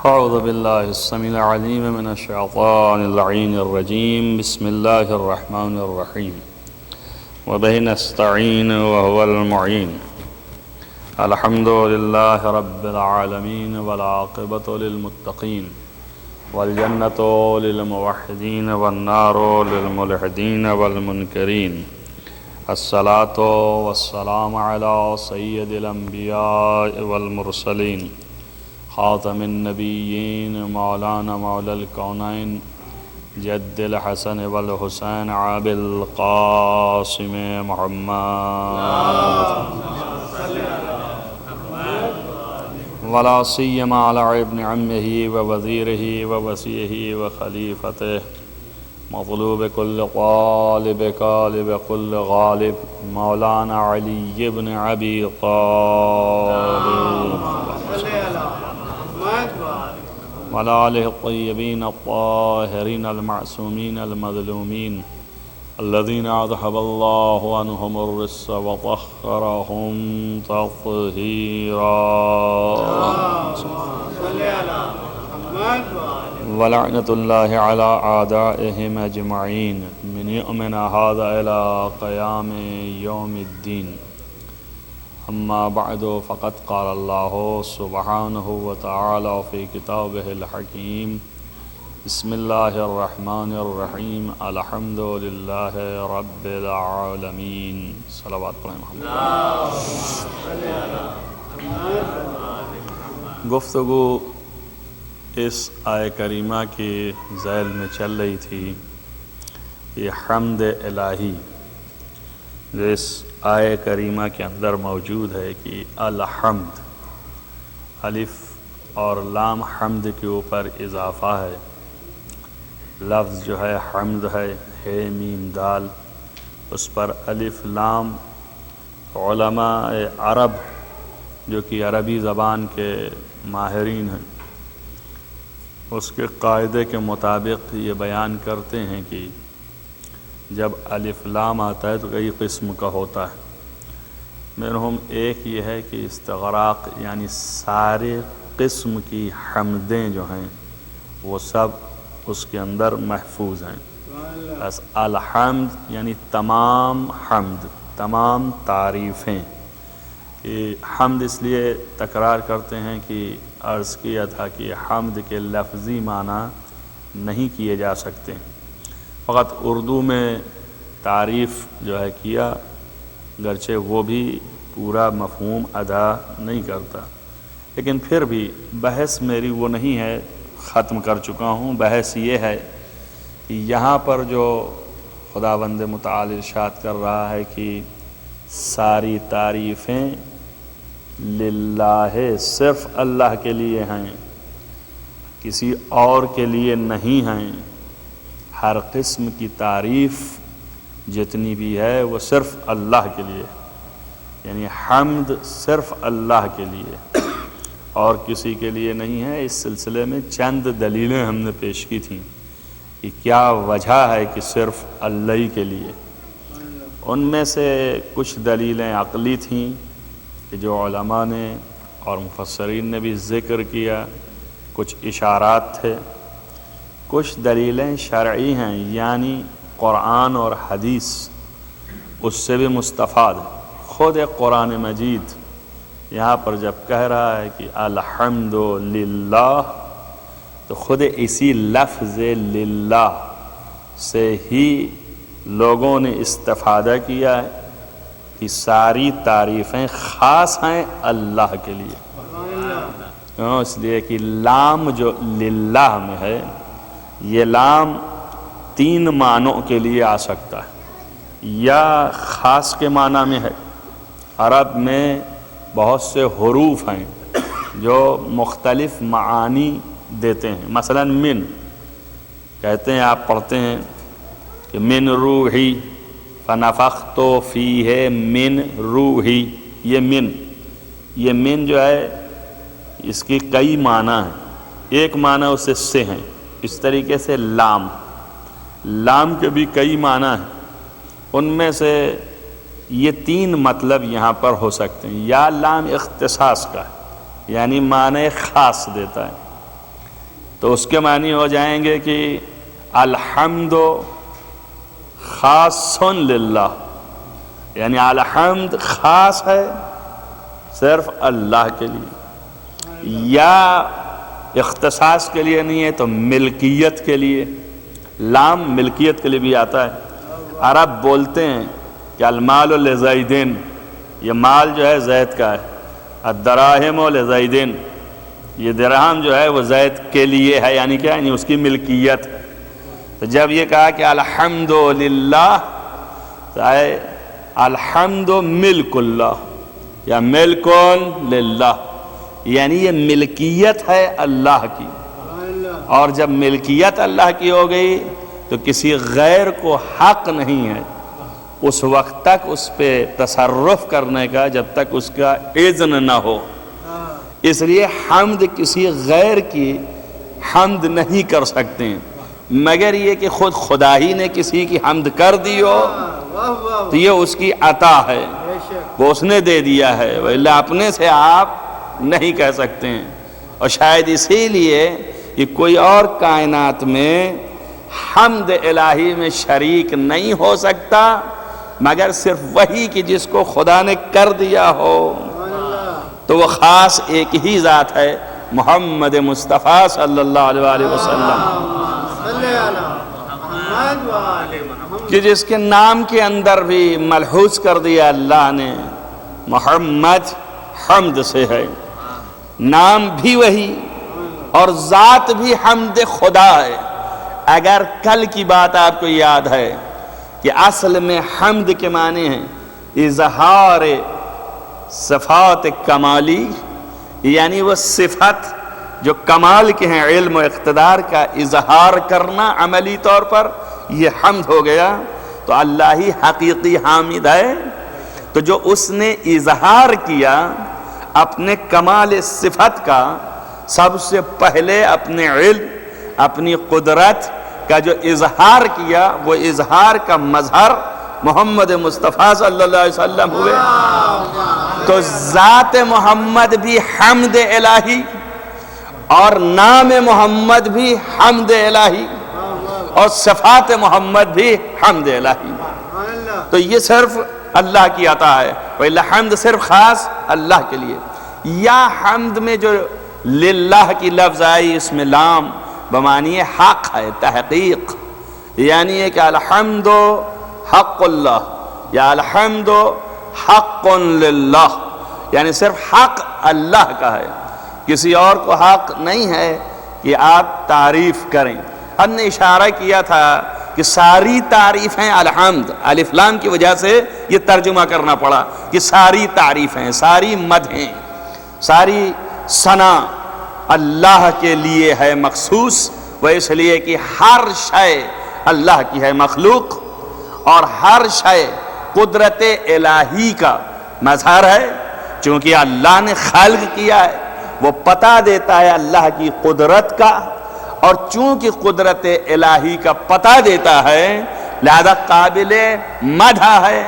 اعوذ باللہ السمیع العلیم من الشیطان اللعین الرجیم بسم اللہ الرحمن الرحیم وبہ نستعین وهو المعین الحمد للہ رب العالمین والعاقبۃ للمتقین والجنۃ للموحدین والنار للملحدین والمنکرین الصلاۃ والسلام علی سید الانبیاء والمرسلین خاتم النبیین مولانا مولا الکونین جد الحسن والحسین عاب القاسم محمد ولا سیما علی ابن عمہ ووزیرہ ووصیہ وخلیفتہ مطلوب کل طالب کالب کل غالب مولانا علی بن ابی طالب وعلى آلہ الطیبین الطاہرین المعصومین المظلومین الذین اذهب اللہ عنہم الرجس وطہرہم تطہیرا ولعنۃ اللہ علی اعدائہم اجمعین من یومنا ھذا الی قیام یوم الدین اما بعد فقد قال اللہ سبحانہ وتعالی فی کتابہ الحکیم بسم اللہ الرحمن الرحیم الحمد للہ رب العالمین صلوات پڑھیں محمد۔ گفتگو اس آیہ کریمہ کی ذیل میں چل رہی تھی یہ حمد الہی جو اس آیہ کریمہ کے اندر موجود ہے کہ الحمد الف اور لام حمد کے اوپر اضافہ ہے، لفظ جو ہے حمد ہے میم دال، اس پر الف لام علماء عرب جو کہ عربی زبان کے ماہرین ہیں اس کے قاعدے کے مطابق یہ بیان کرتے ہیں کہ جب الف لام آتا ہے تو کئی قسم کا ہوتا ہے، منہم ایک یہ ہے کہ استغراق یعنی سارے قسم کی حمدیں جو ہیں وہ سب اس کے اندر محفوظ ہیں، بس الحمد یعنی تمام حمد تمام تعریفیں۔ کہ حمد اس لیے تکرار کرتے ہیں کہ عرض کیا تھا کہ حمد کے لفظی معنی نہیں کیے جا سکتے، فقط اردو میں تعریف جو ہے کیا، گرچہ وہ بھی پورا مفہوم ادا نہیں کرتا، لیکن پھر بھی بحث میری وہ نہیں ہے، ختم کر چکا ہوں۔ بحث یہ ہے کہ یہاں پر جو خداوند متعال ارشاد کر رہا ہے کہ ساری تعریفیں للہ صرف اللہ کے لیے ہیں، کسی اور کے لیے نہیں ہیں، ہر قسم کی تعریف جتنی بھی ہے وہ صرف اللہ کے لیے، یعنی حمد صرف اللہ کے لیے اور کسی کے لیے نہیں ہے۔ اس سلسلے میں چند دلیلیں ہم نے پیش کی تھیں کہ کیا وجہ ہے کہ صرف اللہ ہی کے لیے۔ ان میں سے کچھ دلیلیں عقلی تھیں کہ جو علماء نے اور مفسرین نے بھی ذکر کیا، کچھ اشارات تھے، کچھ دلیلیں شرعی ہیں یعنی قرآن اور حدیث اس سے بھی مستفاد ہے۔ خود قرآن مجید یہاں پر جب کہہ رہا ہے کہ الحمد للہ تو خود اسی لفظ للہ سے ہی لوگوں نے استفادہ کیا ہے کہ ساری تعریفیں خاص ہیں اللہ کے لیے، اس لیے کہ لام جو للہ میں ہے یہ لام تین معنوں کے لیے آ سکتا ہے، یا خاص کے معنی میں ہے، عرب میں بہت سے حروف ہیں جو مختلف معانی دیتے ہیں، مثلا من کہتے ہیں، آپ پڑھتے ہیں کہ من روحی فنفخت فیہ من روحی، یہ من جو ہے اس کی کئی معنی ہیں، ایک معنی اسے سے ہیں۔ اس طریقے سے لام کے بھی کئی معنی ہیں، ان میں سے یہ تین مطلب یہاں پر ہو سکتے ہیں. یا لام اختصاص کا ہے یعنی معنی خاص دیتا ہے، تو اس کے معنی ہو جائیں گے کہ الحمد خاص للہ، یعنی الحمد خاص ہے صرف اللہ کے لیے. یا اختصاص کے لیے نہیں ہے تو ملکیت کے لیے، لام ملکیت کے لیے بھی آتا ہے. عرب بولتے ہیں کہ المال لزیدین، یہ مال جو ہے زید کا ہے. الدراہم لزیدین، یہ درہم جو ہے وہ زید کے لیے ہے، یعنی کیا، یعنی اس کی ملکیت. تو جب یہ کہا کہ الحمد للہ تو آئے الحمد ملک اللہ یا ملک للہ، یعنی یہ ملکیت ہے اللہ کی. اور جب ملکیت اللہ کی ہو گئی تو کسی غیر کو حق نہیں ہے اس وقت تک اس پہ تصرف کرنے کا جب تک اس کا اذن نہ ہو. اس لیے حمد کسی غیر کی حمد نہیں کر سکتے ہیں مگر یہ کہ خود خدا ہی نے کسی کی حمد کر دی ہو تو یہ اس کی عطا ہے، وہ اس نے دے دیا ہے، وَإِلَّا اپنے سے آپ نہیں کہہ سکتے ہیں. اور شاید اسی لیے کہ کوئی اور کائنات میں حمد الہی میں شریک نہیں ہو سکتا مگر صرف وہی کہ جس کو خدا نے کر دیا ہو. تو وہ خاص ایک ہی ذات ہے، محمد مصطفیٰ صلی اللہ علیہ وآلہ وسلم، کہ جس کے نام کے اندر بھی ملحوظ کر دیا اللہ نے محمد حمد سے ہے. نام بھی وہی اور ذات بھی حمد خدا ہے. اگر کل کی بات آپ کو یاد ہے کہ اصل میں حمد کے معنی ہیں اظہار صفات کمالی، یعنی وہ صفت جو کمال کے ہیں، علم و اقتدار کا اظہار کرنا عملی طور پر، یہ حمد ہو گیا. تو اللہ ہی حقیقی حامد ہے. تو جو اس نے اظہار کیا اپنے کمال صفت کا، سب سے پہلے اپنے علم، اپنی قدرت کا جو اظہار کیا، وہ اظہار کا مظہر محمد مصطفیٰ صلی اللہ علیہ وسلم ہوئے. تو ذات محمد بھی حمد الہی اور نام محمد بھی حمد الہی اور صفات محمد بھی حمد الہی. تو یہ صرف اللہ کی عطا ہے. وَإِلَّا حمد صرف خاص اللہ کے لیے. یا حمد میں جو للہ کی لفظ آئی، اس میں لام بمعنی حق ہے، تحقیق، یعنی یہ کہ الحمد حق اللہ یا الحمد حق للہ، یعنی صرف حق اللہ کا ہے، کسی اور کو حق نہیں ہے کہ آپ تعریف کریں. ہم نے اشارہ کیا تھا کہ ساری تعریفیں الحمد، الف لام کی وجہ سے یہ ترجمہ کرنا پڑا کہ ساری تعریفیں، ساری مدحیں، ساری ثنا اللہ کے لیے ہے مخصوص. وہ اس لیے کہ ہر شے اللہ کی ہے مخلوق اور ہر شے قدرت الہی کا مظہر ہے. چونکہ اللہ نے خلق کیا ہے وہ پتہ دیتا ہے اللہ کی قدرت کا، اور چونکہ قدرت الہی کا پتہ دیتا ہے لہذا قابل مدح ہے.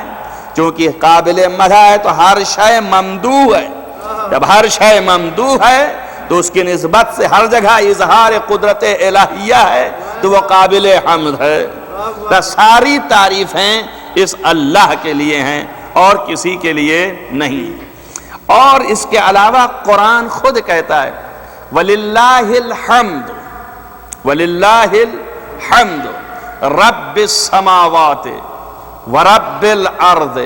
چونکہ قابل مدح ہے تو ہر شے ممدوح ہے. جب ہر شے ممدوح ہے تو اس کی نسبت سے ہر جگہ اظہار قدرت الہیہ ہے تو وہ قابل حمد ہے. تو ساری تعریفیں اس اللہ کے لیے ہیں اور کسی کے لیے نہیں. اور اس کے علاوہ قرآن خود کہتا ہے وَلِلَّهِ الْحَمْدُ وَلِلَّهِ الْحَمْدُ رَبِّ السَّمَاوَاتِ وَرَبِّ الْأَرْضِ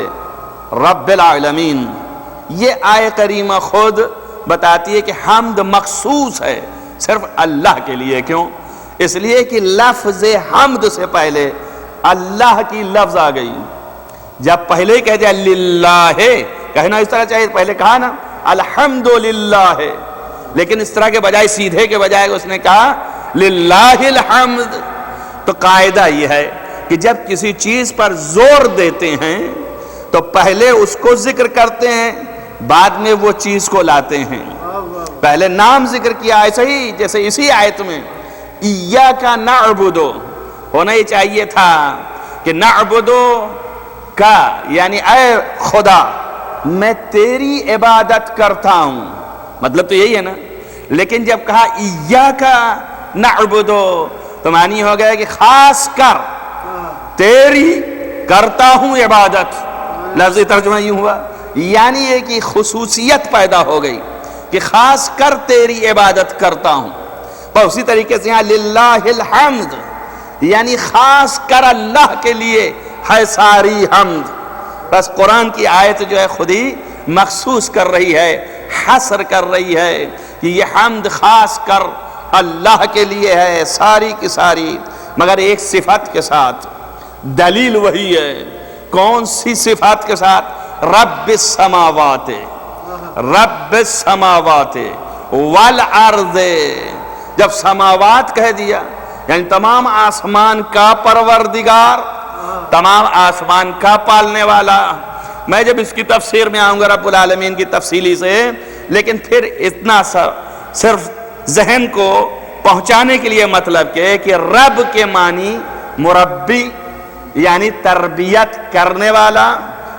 رَبِّ الْعَالَمِينَ. یہ آیہ کریمہ خود بتاتی ہے کہ حمد مخصوص ہے صرف اللہ کے لیے. کیوں؟ اس لیے کہ لفظ حمد سے پہلے اللہ کی لفظ آ گئی. جب پہلے کہہ دیا للہ، کہنا اس طرح چاہیے، پہلے کہا نا الحمدللہ، لیکن اس طرح کے بجائے سیدھے کے بجائے اس نے کہا للہ الحمد. تو قاعدہ یہ ہے کہ جب کسی چیز پر زور دیتے ہیں تو پہلے اس کو ذکر کرتے ہیں، بعد میں وہ چیز کو لاتے ہیں. پہلے نام ذکر کیا، ایسا ہی جیسے اسی آیت میں ایاک نعبد ہونا ہی چاہیے تھا کہ نعبد کا یعنی اے خدا میں تیری عبادت کرتا ہوں، مطلب تو یہی ہے نا. لیکن جب کہا ایاک نعبد تو معنی ہو گیا کہ خاص کر تیری کرتا ہوں عبادت. لفظی ترجمہ یوں ہوا یعنی یہ کہ خصوصیت پیدا ہو گئی کہ خاص کر تیری عبادت کرتا ہوں. اور اسی طریقے سے یہاں للہ الحمد یعنی خاص کر اللہ کے لیے ہے ساری حمد. بس قرآن کی آیت جو ہے خود ہی مخصوص کر رہی ہے، حصر کر رہی ہے کہ یہ حمد خاص کر اللہ کے لیے ہے ساری کی ساری، مگر ایک صفت کے ساتھ. دلیل وہی ہے، کون سی صفت کے ساتھ؟ رب السماوات، رب السماوات والارض. جب سماوات کہہ دیا یعنی تمام آسمان کا پروردگار، تمام آسمان کا پالنے والا. میں جب اس کی تفسیر میں آؤں گا رب العالمین کی تفصیلی سے، لیکن پھر اتنا صرف ذہن کو پہنچانے کے لیے مطلب کہ رب کے معنی مربی یعنی تربیت کرنے والا.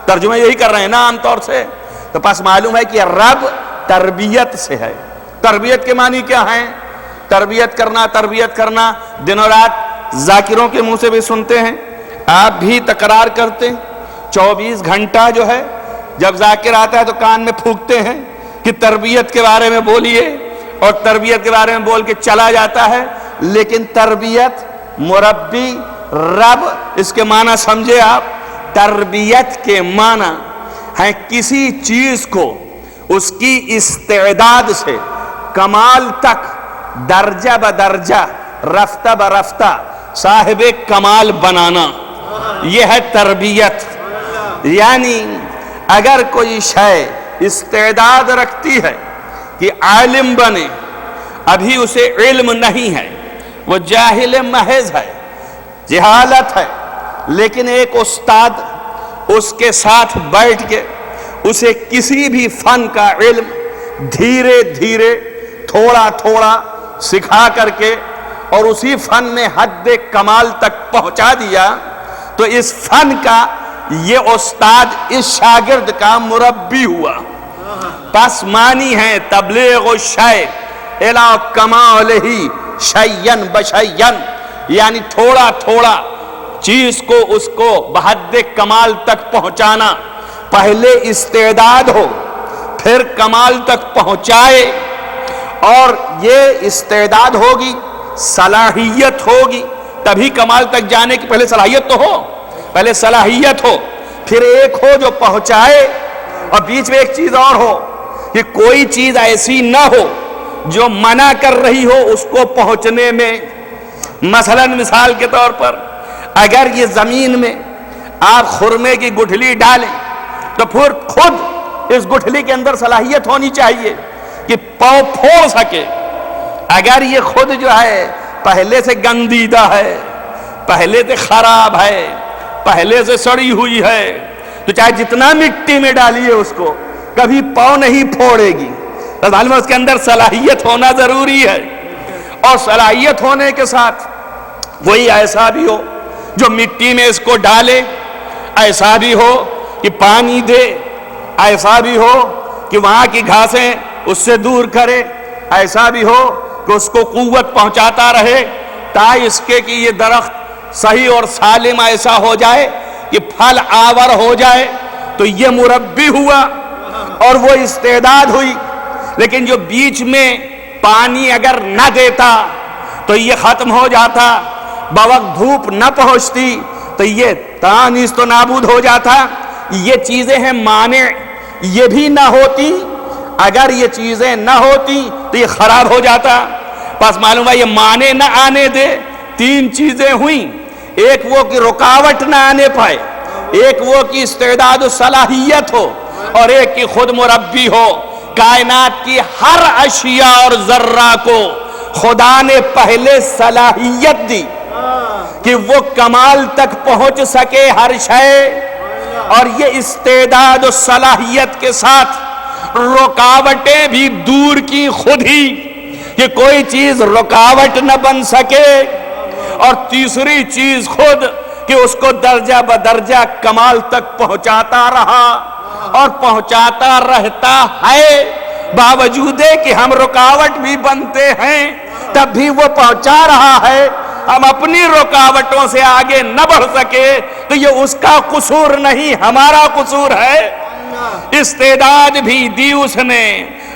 ترجمہ یہی کر رہے ہیں نا عام طور سے، تو پس معلوم ہے کہ رب تربیت سے ہے. تربیت کے معنی کیا ہیں؟ تربیت کرنا، تربیت کرنا دن و رات ذاکروں کے منہ سے بھی سنتے ہیں، آپ بھی تکرار کرتے ہیں. 24 گھنٹہ جو ہے جب ذاکر آتا ہے تو کان میں پھونکتے ہیں کہ تربیت کے بارے میں بولیے، اور تربیت کے بارے میں بول کے چلا جاتا ہے. لیکن تربیت، مربی، رب، اس کے معنی سمجھے آپ؟ تربیت کے معنی ہے کسی چیز کو اس کی استعداد سے کمال تک درجہ بدرجہ رفتہ برفتہ صاحب کمال بنانا. یہ ہے تربیت. یعنی اگر کوئی شے استعداد رکھتی ہے کہ عالم بنے، ابھی اسے علم نہیں ہے، وہ جاہل محض ہے، جہالت ہے، لیکن ایک استاد اس کے ساتھ بیٹھ کے اسے کسی بھی فن کا علم دھیرے دھیرے تھوڑا تھوڑا سکھا کر کے اور اسی فن میں حد کمال تک پہنچا دیا، تو اس فن کا یہ استاد اس شاگرد کا مربی ہوا. پس معنی ہے تبلیغ الشیء الی کمالہ شیئن بشیئن، یعنی تھوڑا تھوڑا چیز کو اس کو بحد کمال تک پہنچانا. پہلے استعداد ہو پھر کمال تک پہنچائے، اور یہ استعداد ہوگی، صلاحیت ہوگی، تبھی کمال تک جانے کی پہلے صلاحیت تو ہو، پہلے صلاحیت ہو، پھر ایک ہو جو پہنچائے، اور بیچ میں ایک چیز اور ہو کہ کوئی چیز ایسی نہ ہو جو منع کر رہی ہو اس کو پہنچنے میں. مثلا مثال کے طور پر اگر یہ زمین میں آپ خرمے کی گٹھلی ڈالیں تو پھر خود اس گٹھلی کے اندر صلاحیت ہونی چاہیے کہ پاؤ پھوڑ سکے. اگر یہ خود جو ہے پہلے سے گندیدہ ہے، پہلے سے خراب ہے، پہلے سے سڑی ہوئی ہے، تو چاہے جتنا مٹی میں ڈالیے اس کو کبھی پاؤ نہیں پھوڑے گی. تو معلوم ہے اس کے اندر صلاحیت ہونا ضروری ہے. اور صلاحیت ہونے کے ساتھ کوئی ایسا بھی ہو جو مٹی میں اس کو ڈالے، ایسا بھی ہو کہ پانی دے، ایسا بھی ہو کہ وہاں کی گھاسیں اس سے دور کرے، ایسا بھی ہو کہ اس کو قوت پہنچاتا رہے تاکہ اس کے کہ یہ درخت صحیح اور سالم ایسا ہو جائے کہ پھل آور ہو جائے. تو یہ مربی ہوا اور وہ استعداد ہوئی. لیکن جو بیچ میں پانی اگر نہ دیتا تو یہ ختم ہو جاتا، بوقت دھوپ نہ پہنچتی تو یہ تانیس تو نابود ہو جاتا. یہ چیزیں ہیں مانع، یہ بھی نہ ہوتی، اگر یہ چیزیں نہ ہوتی تو یہ خراب ہو جاتا. پس معلوم ہے یہ مانع نہ آنے دے. 3 چیزیں ہوئیں، ایک وہ کہ رکاوٹ نہ آنے پائے، ایک وہ کہ استعداد و صلاحیت ہو، اور ایک کہ خود مربی ہو. کائنات کی ہر اشیاء اور ذرہ کو خدا نے پہلے صلاحیت دی کہ وہ کمال تک پہنچ سکے ہر شے، اور یہ استعداد و صلاحیت کے ساتھ رکاوٹیں بھی دور کی خود ہی کہ کوئی چیز رکاوٹ نہ بن سکے. اور تیسری چیز خود کہ اس کو درجہ بدرجہ کمال تک پہنچاتا رہا اور پہنچاتا رہتا ہے، باوجود کہ ہم رکاوٹ بھی بنتے ہیں تب بھی وہ پہنچا رہا ہے۔ ہم اپنی رکاوٹوں سے آگے نہ بڑھ سکے تو یہ اس کا قصور نہیں، ہمارا قصور ہے۔ استعداد بھی دی اس نے،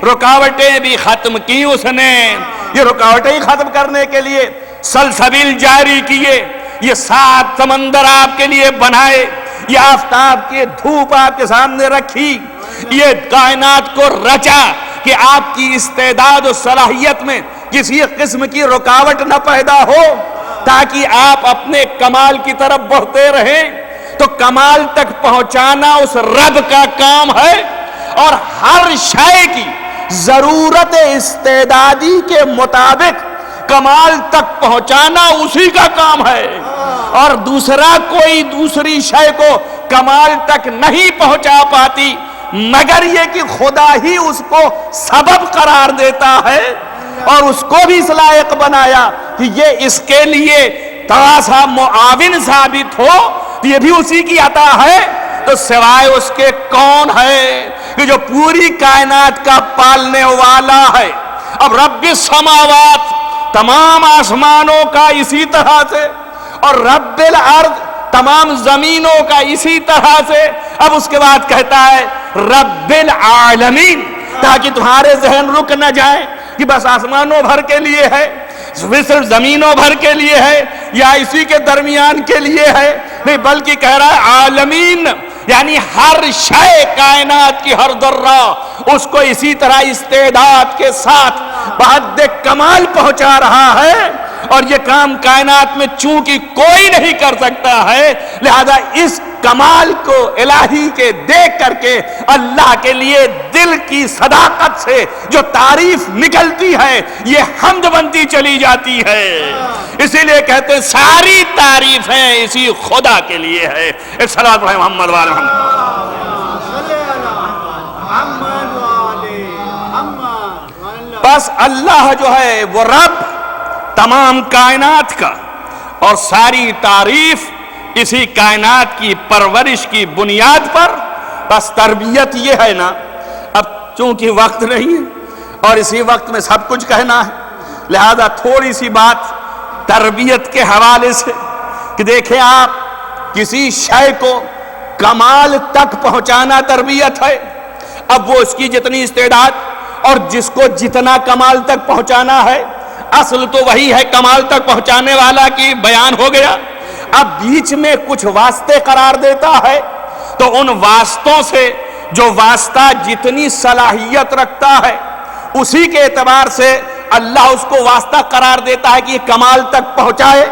رکاوٹیں بھی ختم کی اس نے۔ یہ رکاوٹیں ختم کرنے کے لیے سلسبیل جاری کیے، یہ 7 سمندر آپ کے لیے بنائے، یہ آفتاب کی دھوپ آپ کے سامنے رکھی، یہ کائنات کو رچا کہ آپ کی استعداد و صلاحیت میں کسی قسم کی رکاوٹ نہ پیدا ہو، تاکہ آپ اپنے کمال کی طرف بڑھتے رہیں۔ تو کمال تک پہنچانا اس رب کا کام ہے، اور ہر شے کی ضرورت استعدادی کے مطابق کمال تک پہنچانا اسی کا کام ہے، اور دوسرا کوئی دوسری شے کو کمال تک نہیں پہنچا پاتی مگر یہ کہ خدا ہی اس کو سبب قرار دیتا ہے اور اس کو بھی اس لائق بنایا کہ یہ اس کے لیے تھوڑا سا معاون ثابت ہو، یہ بھی اسی کی عطا ہے۔ تو سوائے اس کے کون ہے کہ جو پوری کائنات کا پالنے والا ہے؟ اب رب السماوات، تمام آسمانوں کا اسی طرح سے، اور رب الارض، تمام زمینوں کا اسی طرح سے۔ اب اس کے بعد کہتا ہے رب العالمین، تاکہ تمہارے ذہن رک نہ جائے کہ بس آسمانوں بھر کے لیے ہے، صرف زمینوں بھر کے لیے ہے، یا اسی کے درمیان کے لیے ہے، نہیں، بلکہ کہہ رہا ہے عالمین، یعنی ہر شے، کائنات کی ہر ذرہ اس کو اسی طرح استعداد کے ساتھ بحد کمال پہنچا رہا ہے۔ اور یہ کام کائنات میں چونکہ کوئی نہیں کر سکتا ہے، لہذا اس کمال کو الہی کے دیکھ کر کے اللہ کے لیے دل کی صداقت سے جو تعریف نکلتی ہے یہ حمد بنتی چلی جاتی ہے۔ اسی لیے کہتے ہیں ساری تعریفیں اسی خدا کے لیے ہے۔ ایک صلوات پڑھیں محمد وعلی محمد۔ بس اللہ جو ہے وہ رب تمام کائنات کا، اور ساری تعریف اسی کائنات کی پرورش کی بنیاد پر۔ بس تربیت یہ ہے نا، اب چونکہ وقت نہیں ہے اور اسی وقت میں سب کچھ کہنا ہے، لہذا تھوڑی سی بات تربیت کے حوالے سے کہ دیکھیں آپ، کسی شے کو کمال تک پہنچانا تربیت ہے۔ اب وہ اس کی جتنی استعداد اور جس کو جتنا کمال تک پہنچانا ہے، اصل تو وہی ہے کمال تک پہنچانے والا کی بیان ہو گیا۔ اب بیچ میں کچھ واسطے قرار دیتا ہے، تو ان واسطوں سے جو واسطہ جتنی صلاحیت رکھتا ہے اسی کے اعتبار سے اللہ اس کو واسطہ قرار دیتا ہے کہ یہ کمال تک پہنچائے۔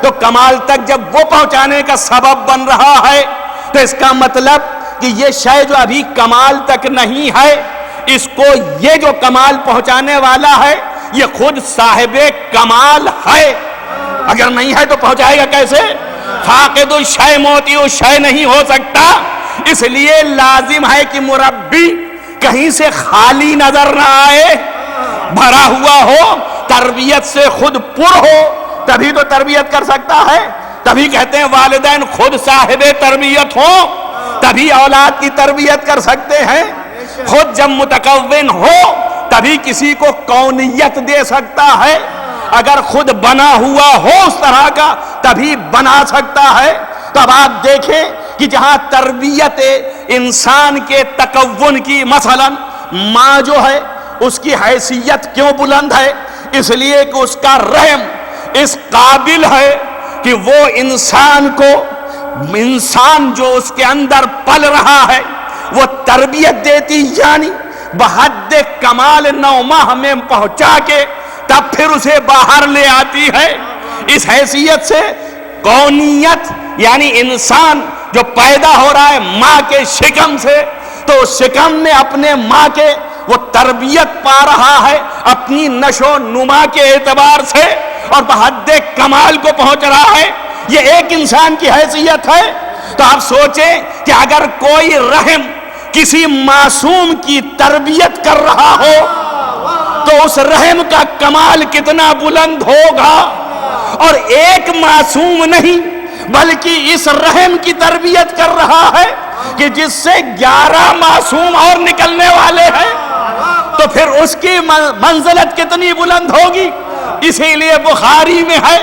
تو کمال تک جب وہ پہنچانے کا سبب بن رہا ہے تو اس کا مطلب کہ یہ شے جو ابھی کمال تک نہیں ہے، اس کو یہ جو کمال پہنچانے والا ہے یہ خود صاحب کمال ہے، اگر نہیں ہے تو پہنچائے گا کیسے؟ فاقد الشے موتی الشے نہیں ہو سکتا۔ اس لیے لازم ہے کہ مربی کہیں سے خالی نظر نہ آئے، بھرا ہوا ہو، تربیت سے خود پر ہو، تبھی تو تربیت کر سکتا ہے۔ تبھی کہتے ہیں والدین خود صاحب تربیت ہو تبھی اولاد کی تربیت کر سکتے ہیں۔ خود جب متکون ہو تبھی کسی کو کونیت دے سکتا ہے، اگر خود بنا ہوا ہو اس طرح کا تبھی بنا سکتا ہے۔ تو اب آپ دیکھیں کہ جہاں تربیت انسان کے تکون کی، مثلا ماں جو ہے اس کی حیثیت کیوں بلند ہے؟ اس لیے کہ اس کا رحم اس قابل ہے کہ وہ انسان کو، انسان جو اس کے اندر پل رہا ہے وہ تربیت دیتی، یعنی بحد کمال 9 ماہ میں پہنچا کے تب پھر اسے باہر لے آتی ہے۔ اس حیثیت سے کونیت یعنی انسان جو پیدا ہو رہا ہے ماں کے شکم سے، تو اس شکم میں اپنے ماں کے وہ تربیت پا رہا ہے اپنی نشو نما کے اعتبار سے، اور بحد کمال کو پہنچ رہا ہے۔ یہ ایک انسان کی حیثیت ہے۔ تو آپ سوچیں کہ اگر کوئی رحم کسی معصوم کی تربیت کر رہا ہو تو اس رحم کا کمال کتنا بلند ہوگا، اور ایک معصوم نہیں بلکہ اس رحم کی تربیت کر رہا ہے کہ جس سے 11 معصوم اور نکلنے والے ہیں، تو پھر اس کی منزلت کتنی بلند ہوگی۔ اسی لیے بخاری میں ہے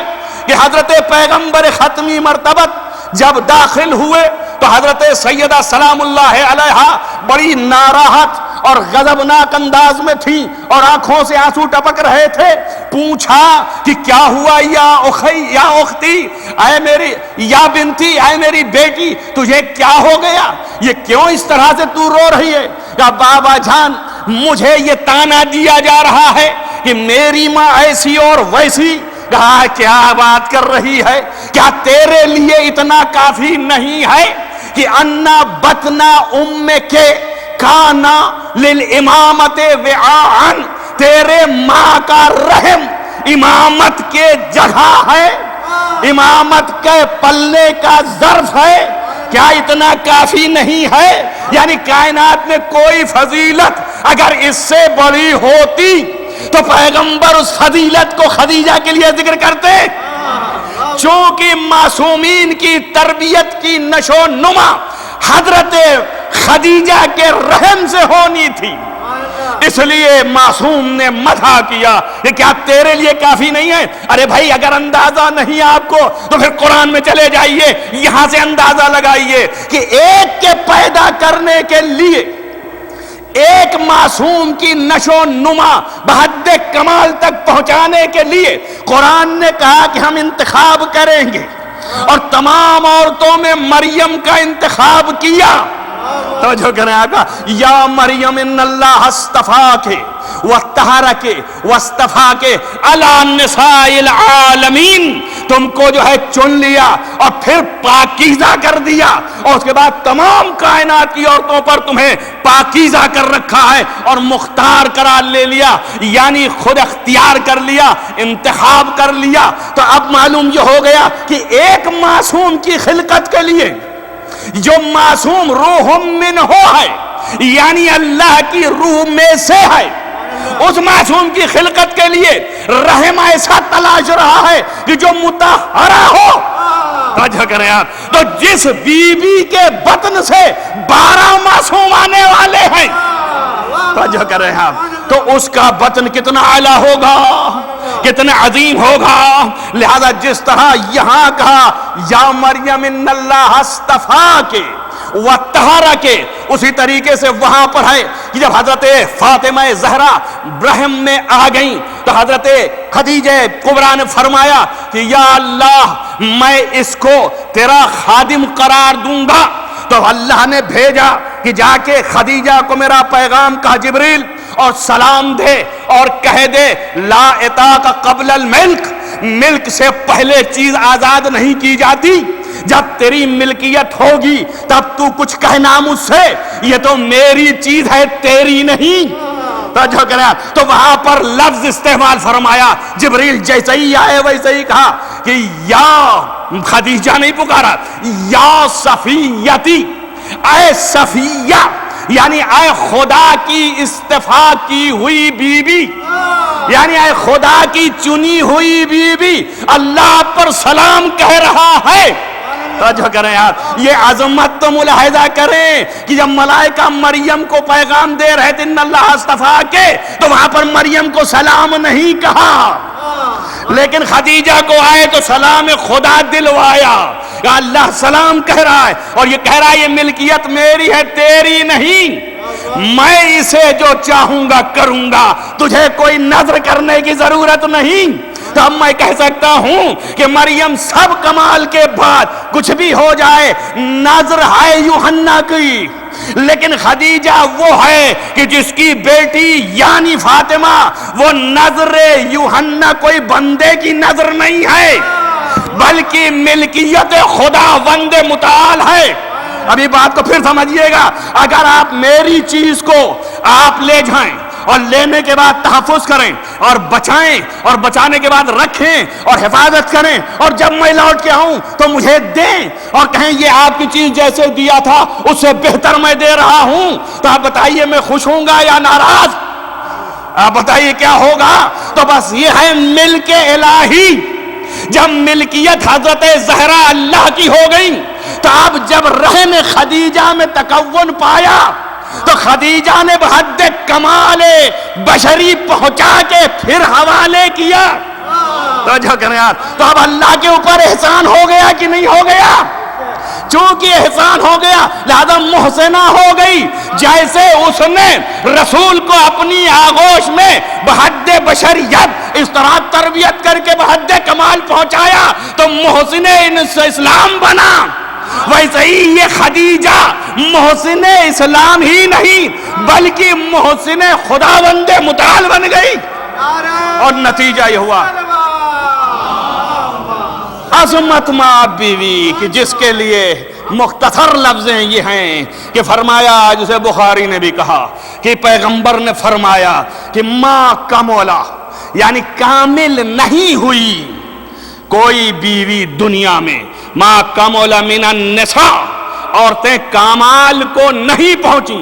کہ حضرت پیغمبر ختمی مرتبت جب داخل ہوئے تو حضرت سیدہ سلام اللہ علیہا بڑی ناراحت اور غضبناک انداز میں تھی اور آنکھوں سے آنسو ٹپک رہے تھے۔ پوچھا کہ کیا ہوا یا اخی یا اختی، اے میری یا بنتی، اے میری بیٹی، تجھے کیا ہو گیا؟ یہ کیوں اس طرح سے تو رو رہی ہے؟ کہ بابا جان مجھے یہ تانا دیا جا رہا ہے کہ میری ماں ایسی اور ویسی۔ کہا کیا بات کر رہی ہے؟ کیا تیرے لیے اتنا کافی نہیں ہے کہ انا بطنا ام کے کانا للامامت وعاءن، تیرے ماں کا رحم امامت کے جگہ ہے، امامت کے پلے کا ظرف ہے؟ کیا اتنا کافی نہیں ہے؟ یعنی کائنات میں کوئی فضیلت اگر اس سے بڑی ہوتی تو پیغمبر اس فضیلت کو خدیجہ کے لیے ذکر کرتے۔ چونکہ معصومین کی تربیت کی نشو نما حضرت خدیجہ کے رحم سے ہونی تھی، اس لیے معصوم نے مدح کیا کہ کیا تیرے لیے کافی نہیں ہے؟ ارے بھائی اگر اندازہ نہیں آپ کو تو پھر قرآن میں چلے جائیے، یہاں سے اندازہ لگائیے کہ ایک کے پیدا کرنے کے لیے، ایک معصوم کی نشو نما بحد کمال تک پہنچانے کے لیے قرآن نے کہا کہ ہم انتخاب کریں گے، اور تمام عورتوں میں مریم کا انتخاب کیا۔ توجہ کریں آقا، یا مریم ان اللہ اصطفاک وطہرک واصطفاک علی النساء العالمین، تم کو جو ہے چن لیا اور پھر پاکیزہ کر دیا، اور اس کے بعد تمام کائنات کی عورتوں پر تمہیں پاکیزہ کر رکھا ہے اور مختار قرار لے لیا، یعنی خود اختیار کر لیا، انتخاب کر لیا۔ تو اب معلوم یہ ہو گیا کہ ایک معصوم کی خلقت کے لیے جو معصوم روح منہ ہے، یعنی اللہ کی روح میں سے ہے، اس معصوم کی خلقت کے لیے رحم ایسا تلاش رہا ہے کہ جو مطہرہ ہو۔ توجہ کریں آپ، تو جس بی بی کے بطن سے 12 معصوم آنے والے ہیں، توجہ کریں آپ، تو اس کا بطن کتنا اعلیٰ ہوگا، کتنا عظیم ہوگا۔ لہذا جس طرح یہاں کہا یا مریم ان اللہ اصطفاک وطہرک، اسی طریقے سے وہاں پر ہے کہ جب حضرت فاطمہ زہرا رحم میں آ گئیں تو حضرت خدیجہ کبریٰ نے فرمایا کہ یا اللہ میں اس کو تیرا خادم قرار دوں گا۔ تو اللہ نے بھیجا کہ جا کے خدیجہ کو میرا پیغام کہا جبریل، اور سلام دے اور کہہ دے لا اطاق قبل الملک، ملک سے پہلے چیز آزاد نہیں کی جاتی، جب تیری ملکیت ہوگی تب تو کچھ کہنا مجھ سے، یہ تو میری چیز ہے تیری نہیں۔ توجہ کریں، تو وہاں پر لفظ استعمال فرمایا، جبریل جیسے ہی آئے ویسے ہی کہا کہ یا خدیجہ نہیں پکارا، یا صفیتی، اے صفیہ، یعنی اے خدا کی اصطفیٰ کی ہوئی بی بی، یعنی اے خدا کی چنی ہوئی بی بی، اللہ پر سلام کہہ رہا ہے۔ توجہ کریں آپ، یہ عظمت تو ملاحظہ کریں کہ جب ملائکہ مریم کو پیغام دے رہے تھے ان اللہ اصطفیٰ کے، تو وہاں پر مریم کو سلام نہیں کہا، لیکن خدیجہ کو آئے تو سلام خدا دلوایا کہ اللہ سلام کہہ رہا ہے، اور یہ کہہ رہا ہے یہ ملکیت میری ہے تیری نہیں، میں اسے جو چاہوں گا کروں گا، تجھے کوئی نظر کرنے کی ضرورت نہیں۔ تو اب میں کہہ سکتا ہوں کہ مریم سب کمال کے بعد کچھ بھی ہو جائے نظر ہے یوحنا کی، لیکن خدیجہ وہ ہے کہ جس کی بیٹی یعنی فاطمہ وہ نظر یوحنا کوئی بندے کی نظر نہیں ہے، بلکہ ملکیت خدا وند متعال ہے۔ ابھی بات کو پھر سمجھیے گا، اگر آپ میری چیز کو آپ لے جائیں اور لینے کے بعد تحفظ کریں اور بچائیں اور بچانے کے بعد رکھیں اور حفاظت کریں، اور جب میں لوٹ کے آؤں تو مجھے دیں اور کہیں یہ آپ کی چیز جیسے دیا تھا اس سے بہتر میں دے رہا ہوں، تو آپ بتائیے میں خوش ہوں گا یا ناراض؟ آپ بتائیے کیا ہوگا؟ تو بس یہ ہے ملک الہی، جب ملکیت حضرت زہرا اللہ کی ہو گئی تو اب جب رحم خدیجہ میں تکون پایا تو خدیجہ نے بحد کمال بشری پہنچا کے پھر حوالے کیا. توجہ کریں یار. تو اب اللہ کے اوپر احسان ہو گیا کہ نہیں ہو گیا؟ چونکہ احسان ہو گیا لہذا محسنہ ہو گئی. جیسے اس نے رسول کو اپنی آغوش میں بحد بشریت اس طرح تربیت کر کے بحد کمال پہنچایا تو محسن اسلام بنا، ویسے ہی یہ خدیجہ محسن اسلام ہی نہیں بلکہ محسن خداوند متعال بن گئی. اور نتیجہ یہ ہوا عظمت ماں بیوی کہ جس کے لیے مختصر لفظیں یہ ہیں کہ فرمایا، جسے بخاری نے بھی کہا کہ پیغمبر نے فرمایا کہ ماں کمولا یعنی کامل نہیں ہوئی کوئی بیوی دنیا میں، ماں کمولا من النساء عورتیں کمال کو نہیں پہنچی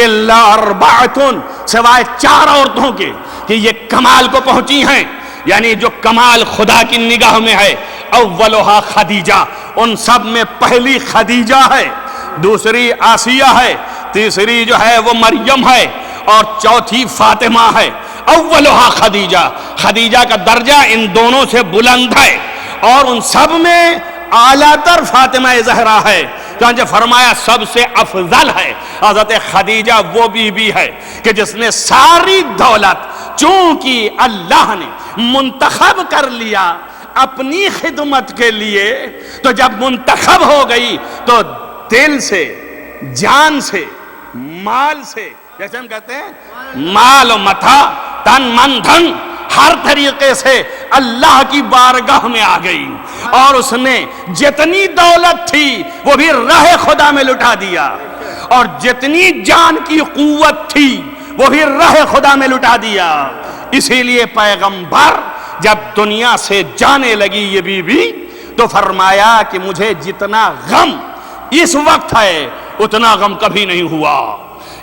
الا اربعتن سوائے 4 عورتوں کے کہ یہ کمال کو پہنچی ہیں، یعنی جو کمال خدا کی نگاہ میں ہے. اولہا خدیجہ، ان سب میں پہلی خدیجہ ہے، دوسری آسیہ ہے، تیسری جو ہے وہ مریم ہے اور چوتھی فاطمہ ہے. اولہا خدیجہ، خدیجہ کا درجہ ان دونوں سے بلند ہے اور ان سب میں اعلیٰ تر فاطمہ زہرا ہے. چنانچہ فرمایا سب سے افضل ہے حضرت خدیجہ وہ بی ہے کہ جس نے ساری دولت چونکہ اللہ نے منتخب کر لیا اپنی خدمت کے لیے، تو جب منتخب ہو گئی تو دل سے، جان سے، مال سے، جیسے ہم کہتے ہیں مال و متاع، تن من دھن، ہر طریقے سے اللہ کی بارگاہ میں آ گئی اور اس نے جتنی دولت تھی وہ بھی راہ خدا میں لٹا دیا اور جتنی جان کی قوت تھی وہ بھی راہ خدا میں لٹا دیا. اسی لیے پیغمبر جب دنیا سے جانے لگی یہ بیوی تو فرمایا کہ مجھے جتنا غم اس وقت ہے اتنا غم کبھی نہیں ہوا،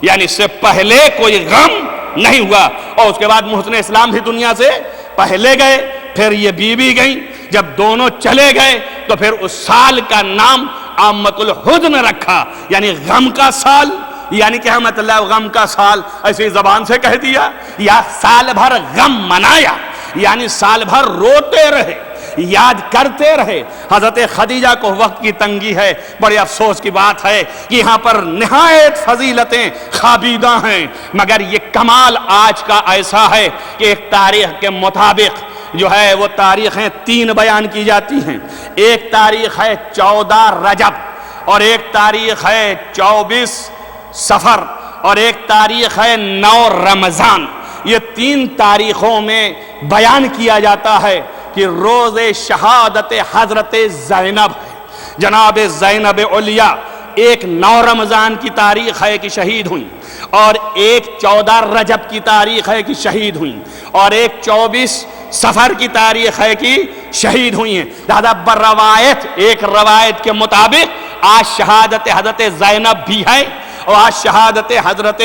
یعنی اس سے پہلے کوئی غم نہیں ہوا. اور اس کے بعد محسن اسلام بھی دنیا سے پہلے گئے، پھر یہ بیوی گئی. جب دونوں چلے گئے تو پھر اس سال کا نام عامۃ الحزن رکھا، یعنی غم کا سال. یعنی کہ مطلب غم کا سال ایسی زبان سے کہہ دیا، یا سال بھر غم منایا یعنی سال بھر روتے رہے، یاد کرتے رہے. حضرت خدیجہ کو وقت کی تنگی ہے، بڑے افسوس کی بات ہے کہ یہاں پر نہایت فضیلتیں خابیدہ ہیں، مگر یہ کمال آج کا ایسا ہے کہ ایک تاریخ کے مطابق جو ہے وہ تاریخیں 3 بیان کی جاتی ہیں. ایک تاریخ ہے 14 رجب اور ایک تاریخ ہے 24 سفر اور ایک تاریخ ہے 9 رمضان. یہ 3 تاریخوں میں بیان کیا جاتا ہے کہ روز شہادت حضرت زینب ہے. جناب زینب علیہ ایک 9 رمضان کی تاریخ ہے کہ شہید ہوئیں اور ایک 14 رجب کی تاریخ ہے کہ شہید ہوئیں اور ایک 24 سفر کی تاریخ ہے کہ شہید ہوئی ہیں. لہذا بروایت ایک روایت کے مطابق آج شہادت حضرت زینب بھی ہے اور آج شہادت حضرت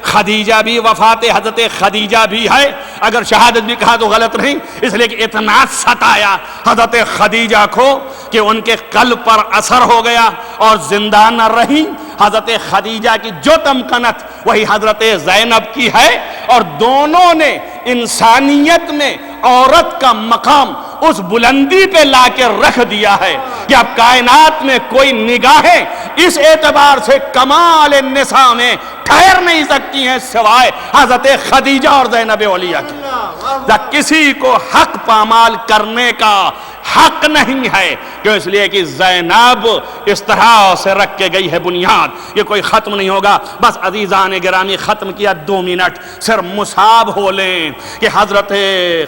خدیجہ بھی، وفات حضرت خدیجہ بھی ہے. اگر شہادت بھی کہا تو غلط نہیں، اس لیے کہ اتنا ستایا حضرت خدیجہ کو کہ ان کے قلب پر اثر ہو گیا اور زندہ نہ رہی. حضرت خدیجہ کی جو تمکنت وہی حضرت زینب کی ہے اور دونوں نے انسانیت میں عورت کا مقام اس بلندی پہ لا کے رکھ دیا ہے کہ اب کائنات میں کوئی نگاہیں اس اعتبار سے کمال النساء میں ٹھہر نہیں سکتی ہیں سوائے حضرت خدیجہ اور زینب علیہ کی. کسی کو حق پامال کرنے کا حق نہیں ہے، کیوں؟ اس لیے کہ زینب اس طرح سے رکھ کے گئی ہے بنیاد، یہ کوئی ختم نہیں ہوگا. بس عزیزان گرامی ختم کیا 2 منٹ صرف مصاب ہو لیں کہ حضرت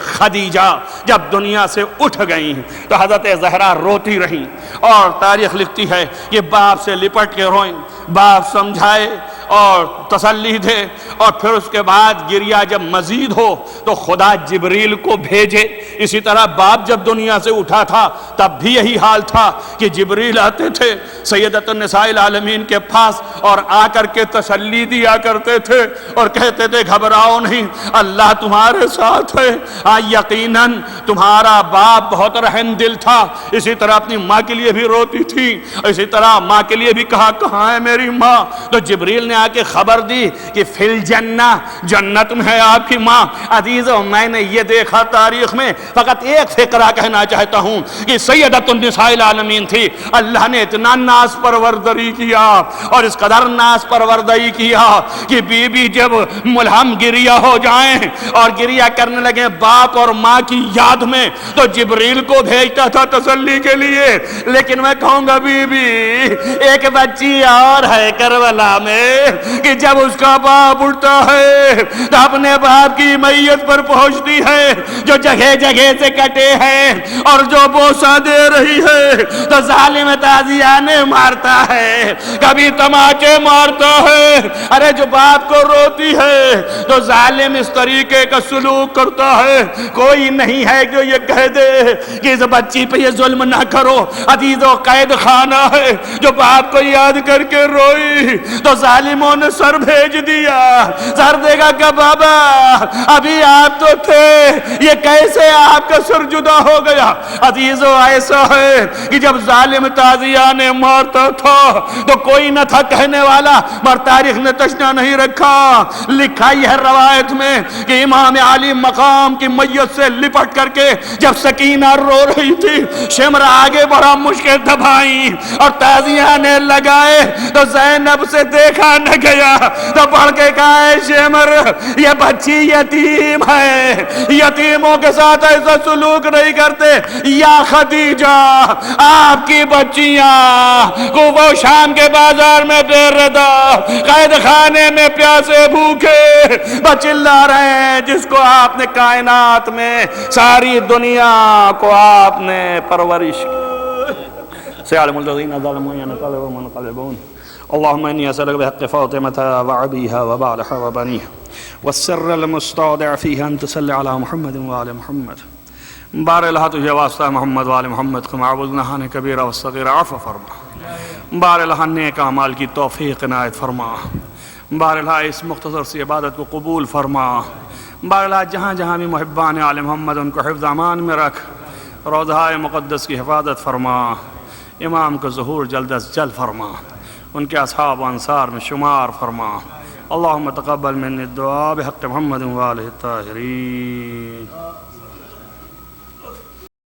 خدیجہ جب دنیا سے اٹھ گئی تو حضرت زہرا روتی رہی اور تاریخ لکھتی ہے کہ باپ سے لپٹ کے روئیں، باپ سمجھائے اور تسلی دے، اور پھر اس کے بعد گریہ جب مزید ہو تو خدا جبریل کو بھیجے۔ اسی طرح باپ جب دنیا سے اٹھا تھا تب بھی یہی حال تھا کہ جبریل آتے تھے سیدۃ النساء العالمین کے پاس اور آ کر کے تسلی دیا کرتے تھے اور کہتے تھے گھبراؤ نہیں، اللہ تمہارے ساتھ ہے۔ یقیناً تمہارا باپ بہت رحم دل تھا، اسی طرح اپنی ماں کے لیے بھی روتی تھی، اسی طرح ماں کے لیے بھی کہا کہاں ہے میری ماں؟ تو جبریل نے آ کے خبر دی کہ فی الجنہ، جنت میں ہے آپ کی ماں۔ عزیزو میں نے یہ دیکھا تاریخ میں، فقط ایک فقرہ کہنا چاہتا ہوں کہ سیدۃ النساء العالمین تھی، اللہ نے اتنا ناز پروردری کیا اور اس قدر ناز پروردری کیا کہ بی بی جب ملہم گریہ ہو جائیں اور گریہ کرنے لگے باپ اور ماں کی یاد میں تو جبریل کو بھیجتا تھا تسلی کے لیے۔ لیکن میں کہوں گا بی بی ایک بچی اور ہے کربلا میں کہ جب اس کا باپ اٹھتا ہے تو اپنے باپ کی میت پر پہنچتی ہے جو جگہ جگہ سے کٹے ہیں اور جو بوسہ دے رہی ہے تو ظالم تازیانے مارتا ہے، کبھی تماچے مارتا ہے۔ ارے جو باپ کو روتی ہے تو ظالم اس طریقے کا سلوک کرتا ہے۔ کوئی نہیں ہے جو یہ کہہ دے کہ اس بچی پہ یہ ظلم نہ کرو۔ عزیزو قید خانہ ہے، جو باپ کو یاد کر کے روئی تو ظالموں نے سر بھیج دیا۔ سر دے گا کہ بابا ابھی آپ تو تھے، یہ کیسے آپ کا سر جدا ہو گیا؟ عزیزو ایسا ہے کہ جب ظالم تازیانے مارتا تھا تو کوئی نہ تھا کہنے والا، مگر تاریخ نے تشنہ نہیں رکھا۔ لکھا یہ روایت میں کہ امام علی مقام کی میت سے لپٹ کر کے جب سکینہ رو رہی تھی، شمر آگے بڑا مشکل دبائیں اور تازیانے لگائے تو زینب سے دیکھا نہ گیا تو پڑھ کے کہا ہے شمر یہ بچی یتیم ہے، یتیموں کے ساتھ ایسا سلوک نہیں کرتے۔ یا خدیجہ آپ کی بچیاں کو وہ شام کے بازار میں بے ردا قید خانے میں پیاسے بھوکے بچلا رہے ہیں، جس کو آپ نے کائنات میں ساری دنیا کو آپ نے پرورش سيعلم الذين ظلموا ينقلبون منقلبون اللهم إني أسألك بحق فاطمة وعبيها وبعلها وبنيها والسر المستودع فيها أن تصلي على محمد وآل محمد بار الہ تجھے واسطہ محمد وآل محمد کو معبود نہانے کبیرہ والصغیرہ عفو فرما، بار الہ نیک اعمال کی توفیق عنایت فرما، بار الہ اس مختصر سی عبادت کو قبول فرما، بار الہ جہاں جہاں بھی محبان آل محمد ان کو حفظ امان میں رکھ، روضہ مقدس کی حفاظت فرما، امام کو ظہور جلد از جلد فرما، ان کے اصحاب و انصار میں شمار فرما۔ اللہم تقبل منی الدعاء بحق محمد وآلہ الطاہرین۔